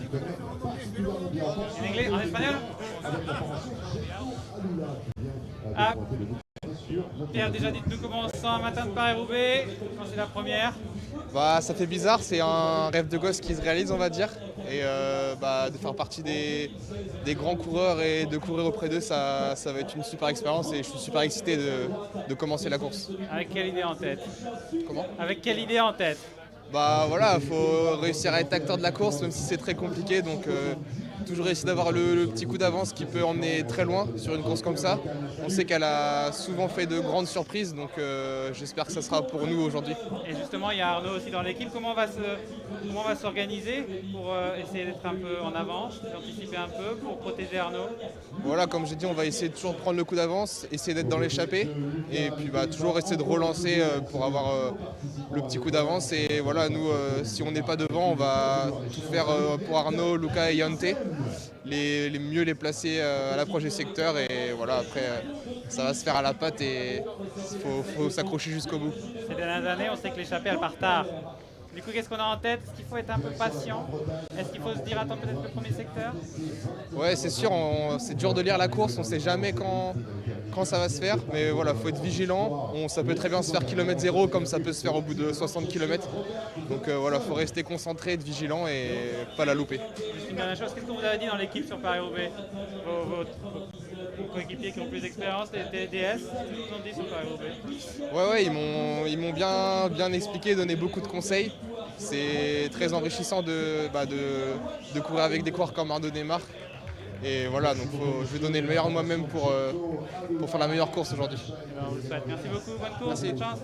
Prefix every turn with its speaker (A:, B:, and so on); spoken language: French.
A: En anglais, en espagnol. Ah, Pierre, déjà dites-nous comment on se sent un matin de Paris-Roubaix, quand c'est la première.
B: Bah, ça fait bizarre, c'est un rêve de gosse qui se réalise, on va dire. Et de faire partie des grands coureurs et de courir auprès d'eux, ça va être une super expérience et je suis super excité de commencer la course.
A: Avec quelle idée en tête?
B: Comment?
A: Avec quelle idée en tête?
B: Bah voilà, faut réussir à être acteur de la course, même si c'est très compliqué. Donc toujours essayer d'avoir le petit coup d'avance qui peut emmener très loin sur une course comme ça. On sait qu'elle a souvent fait de grandes surprises, donc j'espère que ça sera pour nous aujourd'hui.
A: Et justement, il y a Arnaud aussi dans l'équipe. Comment on va s'organiser pour essayer d'être un peu en avance, d'anticiper un peu pour protéger Arnaud?
B: Voilà, comme j'ai dit, on va essayer de toujours prendre le coup d'avance, essayer d'être dans l'échappée et puis toujours essayer de relancer pour avoir le petit coup d'avance. Et voilà, nous, si on n'est pas devant, on va tout faire pour Arnaud, Luca et Yante, les mieux les placer à l'approche des secteurs. Et voilà, après, ça va se faire à la patte et il faut s'accrocher jusqu'au bout.
A: Ces dernières années, on sait que l'échappée, elle part tard. Du coup, qu'est-ce qu'on a en tête? Est-ce qu'il faut être un peu patient? Est-ce qu'il faut se dire, attends, peut-être le premier secteur?
B: Ouais, c'est sûr, c'est dur de lire la course, on ne sait jamais quand ça va se faire, mais voilà, faut être vigilant. Ça peut très bien se faire kilomètre zéro comme ça peut se faire au bout de 60 km. Donc voilà, faut rester concentré, être vigilant et pas la louper.
A: Juste une dernière chose, qu'est-ce que vous avez dit dans l'équipe sur Paris-Roubaix? Vos coéquipiers qui ont plus d'expérience, les DS, qu'est-ce qu'ils vous ont dit sur Paris-Roubaix?
B: Ouais, ils m'ont bien expliqué, donné beaucoup de conseils. C'est très enrichissant de courir avec des coureurs comme Arnaud Démare. Et voilà, donc je vais donner le meilleur de moi-même pour faire la meilleure course aujourd'hui.
A: On vous le souhaite. Merci beaucoup, bonne course,
B: Merci.
A: bonne chance.